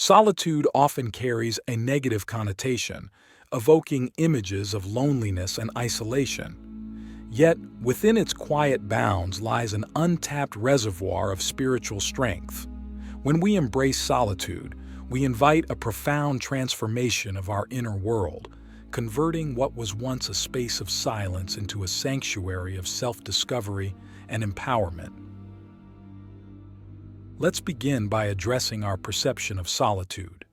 Solitude often carries a negative connotation, evoking images of loneliness and isolation. Yet, within its quiet bounds lies an untapped reservoir of spiritual strength. When we embrace solitude, we invite a profound transformation of our inner world, converting what was once a space of silence into a sanctuary of self-discovery and empowerment. Let's begin by addressing our perception of solitude.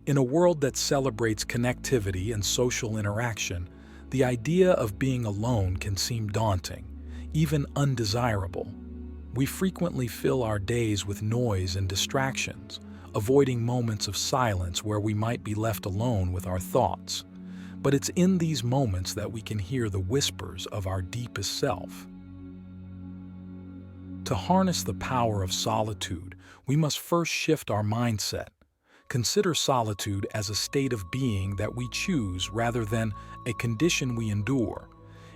In a world that celebrates connectivity and social interaction, the idea of being alone can seem daunting, even undesirable. We frequently fill our days with noise and distractions, avoiding moments of silence where we might be left alone with our thoughts. But it's in these moments that we can hear the whispers of our deepest self. To harness the power of solitude, we must first shift our mindset. Consider solitude as a state of being that we choose rather than a condition we endure.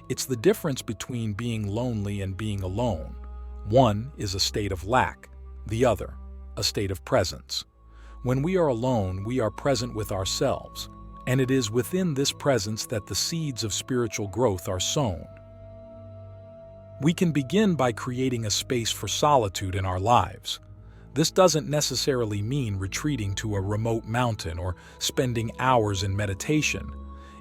It's the difference between being lonely and being alone. One is a state of lack, the other, a state of presence. When we are alone, we are present with ourselves, and it is within this presence that the seeds of spiritual growth are sown. We can begin by creating a space for solitude in our lives. This doesn't necessarily mean retreating to a remote mountain or spending hours in meditation.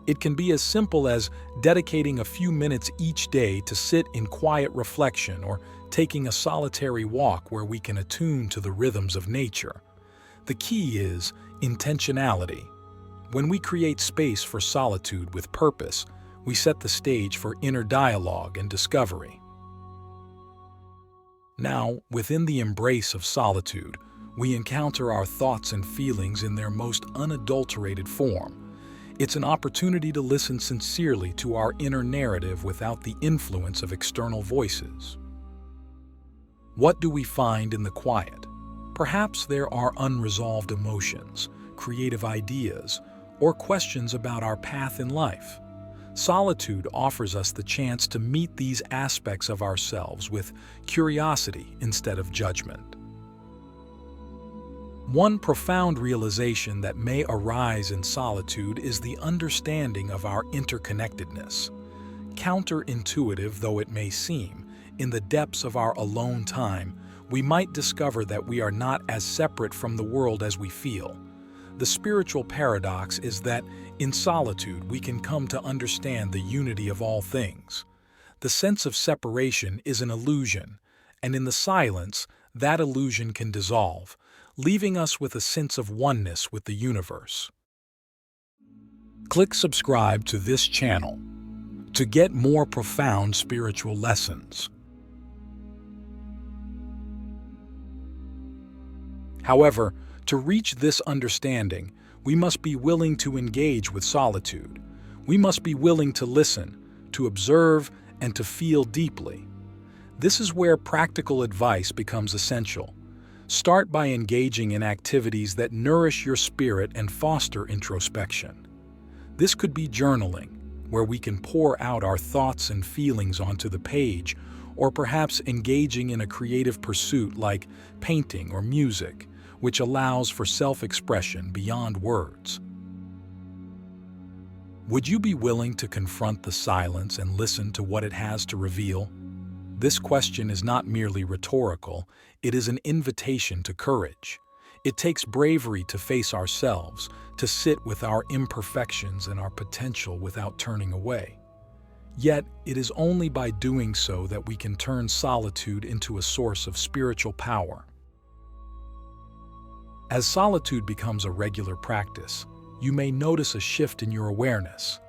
It can be as simple as dedicating a few minutes each day to sit in quiet reflection or taking a solitary walk where we can attune to the rhythms of nature. The key is intentionality. When we create space for solitude with purpose, we set the stage for inner dialogue and discovery. Now, within the embrace of solitude, we encounter our thoughts and feelings in their most unadulterated form. It's an opportunity to listen sincerely to our inner narrative without the influence of external voices. What do we find in the quiet? Perhaps there are unresolved emotions, creative ideas, or questions about our path in life. Solitude offers us the chance to meet these aspects of ourselves with curiosity instead of judgment. One profound realization that may arise in solitude is the understanding of our interconnectedness. Counterintuitive though it may seem, in the depths of our alone time, we might discover that we are not as separate from the world as we feel. The spiritual paradox is that in solitude we can come to understand the unity of all things. The sense of separation is an illusion, and in the silence, that illusion can dissolve, leaving us with a sense of oneness with the universe. Click subscribe to this channel to get more profound spiritual lessons. However, to reach this understanding, we must be willing to engage with solitude. We must be willing to listen, to observe, and to feel deeply. This is where practical advice becomes essential. Start by engaging in activities that nourish your spirit and foster introspection. This could be journaling, where we can pour out our thoughts and feelings onto the page, or perhaps engaging in a creative pursuit like painting or music, which allows for self-expression beyond words. Would you be willing to confront the silence and listen to what it has to reveal? This question is not merely rhetorical, it is an invitation to courage. It takes bravery to face ourselves, to sit with our imperfections and our potential without turning away. Yet, it is only by doing so that we can turn solitude into a source of spiritual power. As solitude becomes a regular practice, you may notice a shift in your awareness.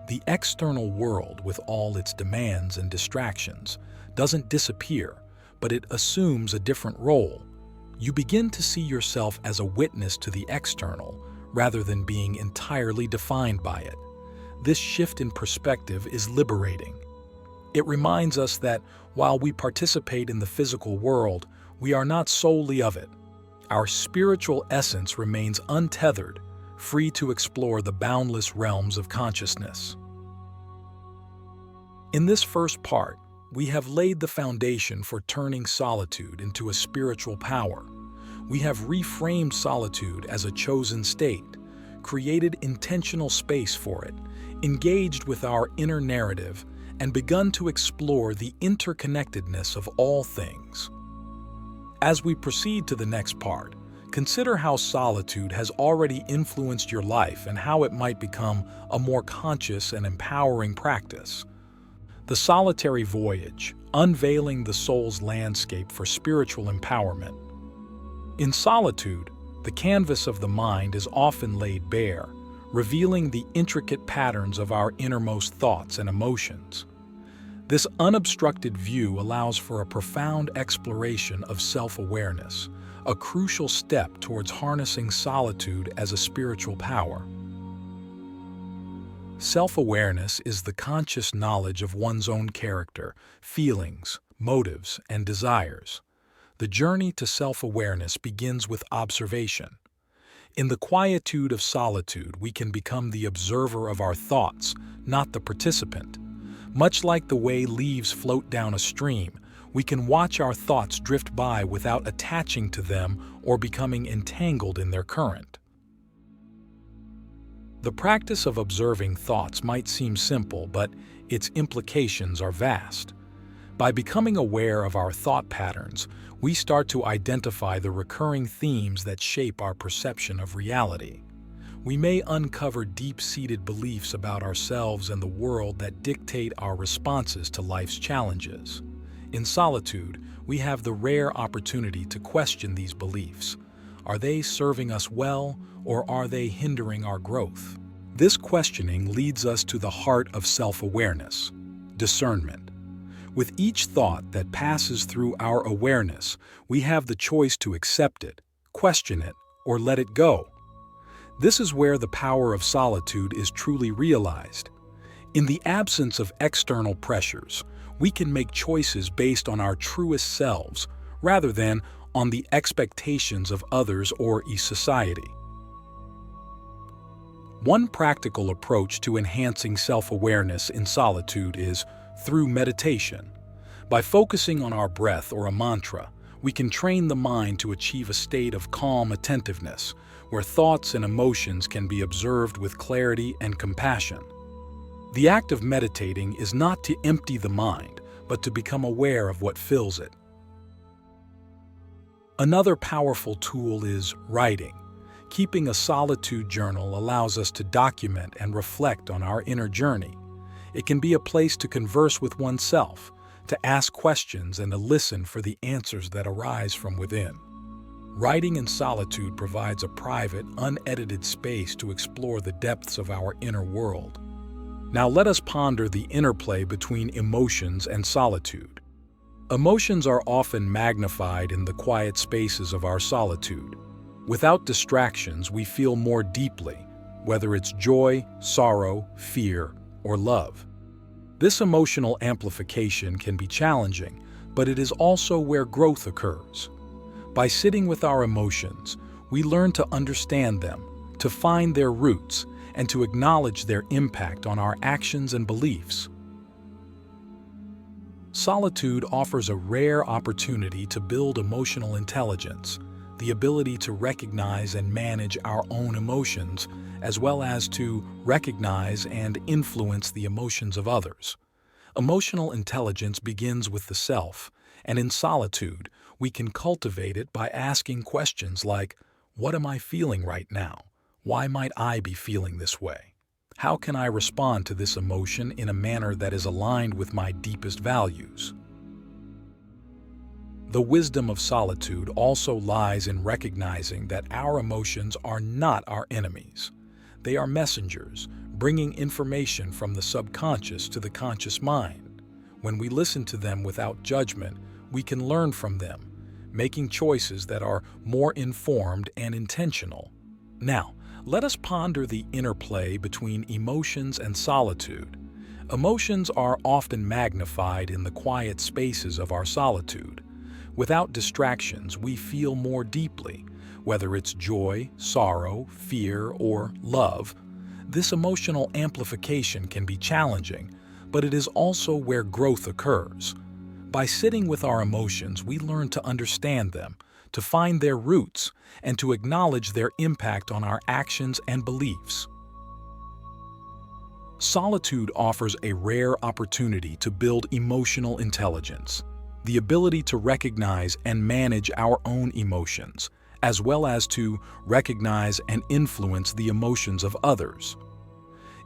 The external world, with all its demands and distractions, doesn't disappear, but it assumes a different role. You begin to see yourself as a witness to the external, rather than being entirely defined by it. This shift in perspective is liberating. It reminds us that while we participate in the physical world, we are not solely of it. Our spiritual essence remains untethered, free to explore the boundless realms of consciousness. In this first part, we have laid the foundation for turning solitude into a spiritual power. we have reframed solitude as a chosen state, created intentional space for it, engaged with our inner narrative, and begun to explore the interconnectedness of all things. As we proceed to the next part, consider how solitude has already influenced your life and how it might become a more conscious and empowering practice. The Solitary Voyage, unveiling the soul's landscape for spiritual empowerment. In solitude, the canvas of the mind is often laid bare, revealing the intricate patterns of our innermost thoughts and emotions. This unobstructed view allows for a profound exploration of self-awareness, a crucial step towards harnessing solitude as a spiritual power. Self-awareness is the conscious knowledge of one's own character, feelings, motives, and desires. The journey to self-awareness begins with observation. In the quietude of solitude, we can become the observer of our thoughts, not the participant. Much like the way leaves float down a stream, we can watch our thoughts drift by without attaching to them or becoming entangled in their current. The practice of observing thoughts might seem simple, but its implications are vast. By becoming aware of our thought patterns, we start to identify the recurring themes that shape our perception of reality. We may uncover deep-seated beliefs about ourselves and the world that dictate our responses to life's challenges. In solitude, we have the rare opportunity to question these beliefs. Are they serving us well, or are they hindering our growth? This questioning leads us to the heart of self-awareness, discernment. With each thought that passes through our awareness, we have the choice to accept it, question it, or let it go. This is where the power of solitude is truly realized. In the absence of external pressures, we can make choices based on our truest selves, rather than on the expectations of others or a society. One practical approach to enhancing self-awareness in solitude is through meditation. By focusing on our breath or a mantra, we can train the mind to achieve a state of calm attentiveness, where thoughts and emotions can be observed with clarity and compassion. The act of meditating is not to empty the mind, but to become aware of what fills it. Another powerful tool is writing. Keeping a solitude journal allows us to document and reflect on our inner journey. It can be a place to converse with oneself, to ask questions, and to listen for the answers that arise from within. Writing in solitude provides a private, unedited space to explore the depths of our inner world. Now let us ponder the interplay between emotions and solitude. Emotions are often magnified in the quiet spaces of our solitude. Without distractions, we feel more deeply, whether it's joy, sorrow, fear, or love. This emotional amplification can be challenging, but it is also where growth occurs. By sitting with our emotions, we learn to understand them, to find their roots, and to acknowledge their impact on our actions and beliefs. Solitude offers a rare opportunity to build emotional intelligence, the ability to recognize and manage our own emotions, as well as to recognize and influence the emotions of others. Emotional intelligence begins with the self, and in solitude, we can cultivate it by asking questions like, what am I feeling right now? Why might I be feeling this way? How can I respond to this emotion in a manner that is aligned with my deepest values? The wisdom of solitude also lies in recognizing that our emotions are not our enemies. They are messengers, bringing information from the subconscious to the conscious mind. When we listen to them without judgment, we can learn from them, making choices that are more informed and intentional. Now, let us ponder the interplay between emotions and solitude. Emotions are often magnified in the quiet spaces of our solitude. Without distractions, we feel more deeply, whether it's joy, sorrow, fear, or love. This emotional amplification can be challenging, but it is also where growth occurs. By sitting with our emotions, we learn to understand them, to find their roots, and to acknowledge their impact on our actions and beliefs. Solitude offers a rare opportunity to build emotional intelligence, the ability to recognize and manage our own emotions, as well as to recognize and influence the emotions of others.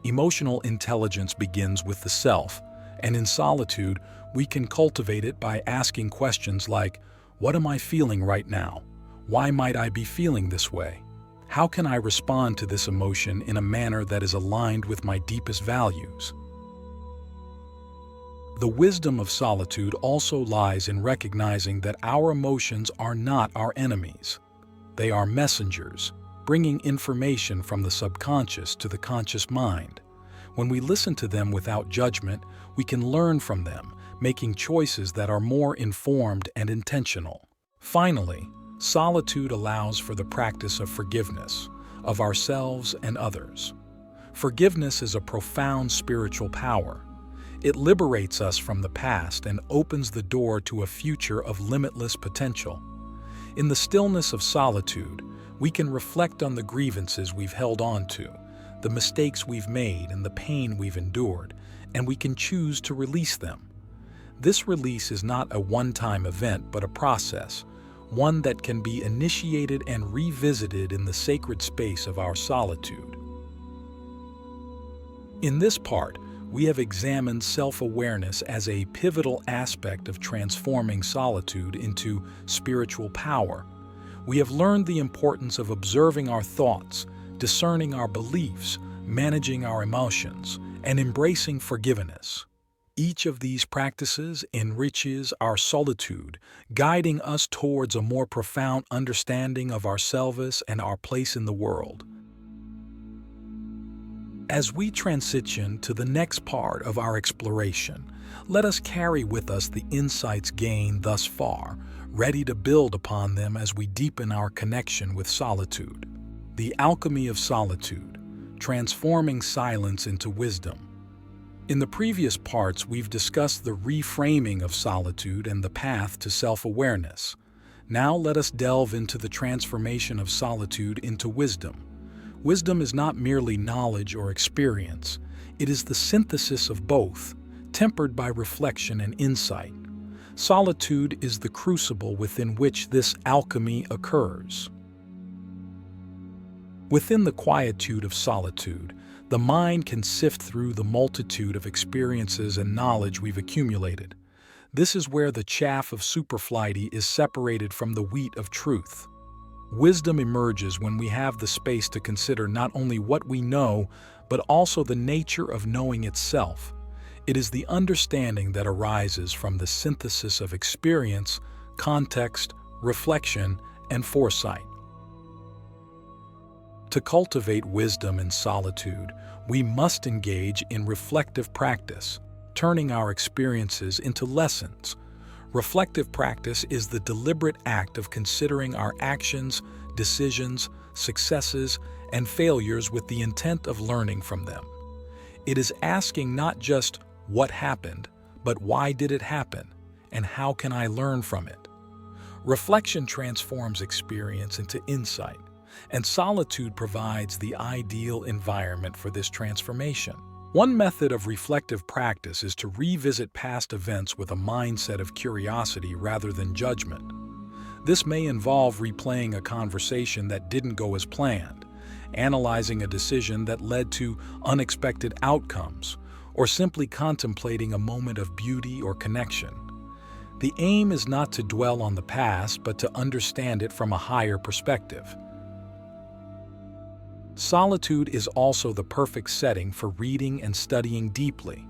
Emotional intelligence begins with the self, and in solitude, we can cultivate it by asking questions like, "What am I feeling right now? Why might I be feeling this way? How can I respond to this emotion in a manner that is aligned with my deepest values?" The wisdom of solitude also lies in recognizing that our emotions are not our enemies. They are messengers, bringing information from the subconscious to the conscious mind. When we listen to them without judgment, we can learn from them, making choices that are more informed and intentional. Finally, solitude allows for the practice of forgiveness, of ourselves and others. Forgiveness is a profound spiritual power. It liberates us from the past and opens the door to a future of limitless potential. In the stillness of solitude, we can reflect on the grievances we've held on to, the mistakes we've made, and the pain we've endured, and we can choose to release them. This release is not a one-time event, but a process, one that can be initiated and revisited in the sacred space of our solitude. In this part, we have examined self-awareness as a pivotal aspect of transforming solitude into spiritual power. We have learned the importance of observing our thoughts, discerning our beliefs, managing our emotions, and embracing forgiveness. Each of these practices enriches our solitude, guiding us towards a more profound understanding of ourselves and our place in the world. As we transition to the next part of our exploration, let us carry with us the insights gained thus far, ready to build upon them as we deepen our connection with solitude. The alchemy of solitude, transforming silence into wisdom. In the previous parts, we've discussed the reframing of solitude and the path to self-awareness. Now let us delve into the transformation of solitude into wisdom. Wisdom is not merely knowledge or experience. It is the synthesis of both, tempered by reflection and insight. Solitude is the crucible within which this alchemy occurs. Within the quietude of solitude, the mind can sift through the multitude of experiences and knowledge we've accumulated. This is where the chaff of superfluity is separated from the wheat of truth. Wisdom emerges when we have the space to consider not only what we know, but also the nature of knowing itself. It is the understanding that arises from the synthesis of experience, context, reflection, and foresight. To cultivate wisdom in solitude, we must engage in reflective practice, turning our experiences into lessons. Reflective practice is the deliberate act of considering our actions, decisions, successes, and failures with the intent of learning from them. It is asking not just what happened, but why did it happen, and how can I learn from it? Reflection transforms experience into insight, and solitude provides the ideal environment for this transformation. One method of reflective practice is to revisit past events with a mindset of curiosity rather than judgment. This may involve replaying a conversation that didn't go as planned, analyzing a decision that led to unexpected outcomes, or simply contemplating a moment of beauty or connection. The aim is not to dwell on the past, but to understand it from a higher perspective. Solitude is also the perfect setting for reading and studying deeply.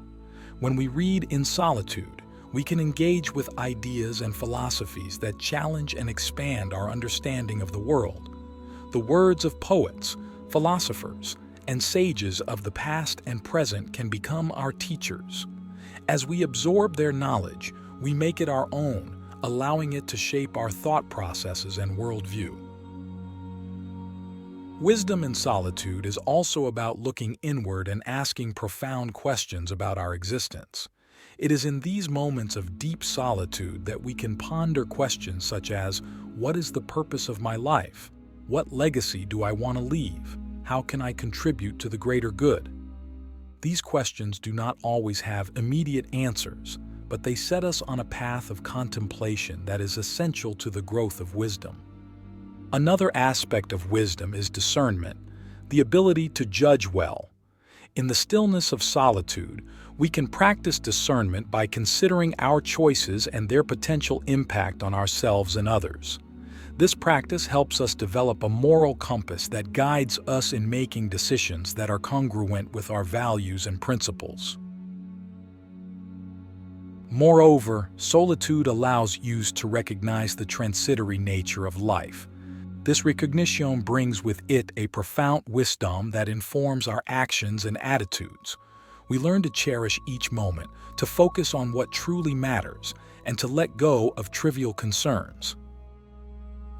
When we read in solitude, we can engage with ideas and philosophies that challenge and expand our understanding of the world. The words of poets, philosophers, and sages of the past and present can become our teachers. As we absorb their knowledge, we make it our own, allowing it to shape our thought processes and worldview. Wisdom in solitude is also about looking inward and asking profound questions about our existence. It is in these moments of deep solitude that we can ponder questions such as, what is the purpose of my life? What legacy do I want to leave? How can I contribute to the greater good? These questions do not always have immediate answers, but they set us on a path of contemplation that is essential to the growth of wisdom. Another aspect of wisdom is discernment, the ability to judge well. In the stillness of solitude, we can practice discernment by considering our choices and their potential impact on ourselves and others. This practice helps us develop a moral compass that guides us in making decisions that are congruent with our values and principles. Moreover, solitude allows us to recognize the transitory nature of life. This recognition brings with it a profound wisdom that informs our actions and attitudes. We learn to cherish each moment, to focus on what truly matters, and to let go of trivial concerns.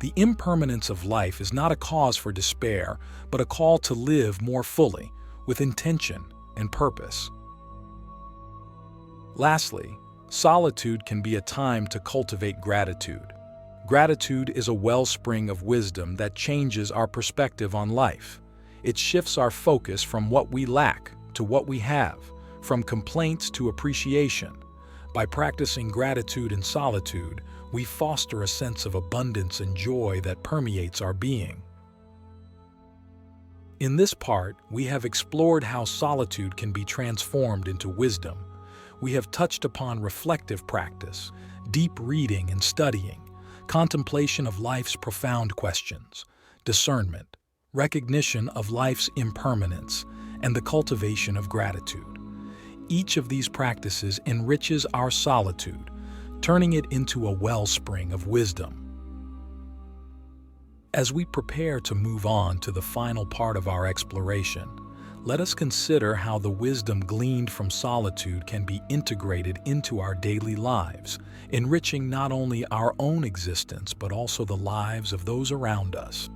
The impermanence of life is not a cause for despair, but a call to live more fully, with intention and purpose. Lastly, solitude can be a time to cultivate gratitude. Gratitude is a wellspring of wisdom that changes our perspective on life. It shifts our focus from what we lack to what we have, from complaints to appreciation. By practicing gratitude in solitude, we foster a sense of abundance and joy that permeates our being. In this part, we have explored how solitude can be transformed into wisdom. We have touched upon reflective practice, deep reading and studying, contemplation of life's profound questions, discernment, recognition of life's impermanence, and the cultivation of gratitude. Each of these practices enriches our solitude, turning it into a wellspring of wisdom. As we prepare to move on to the final part of our exploration, let us consider how the wisdom gleaned from solitude can be integrated into our daily lives, enriching not only our own existence but also the lives of those around us.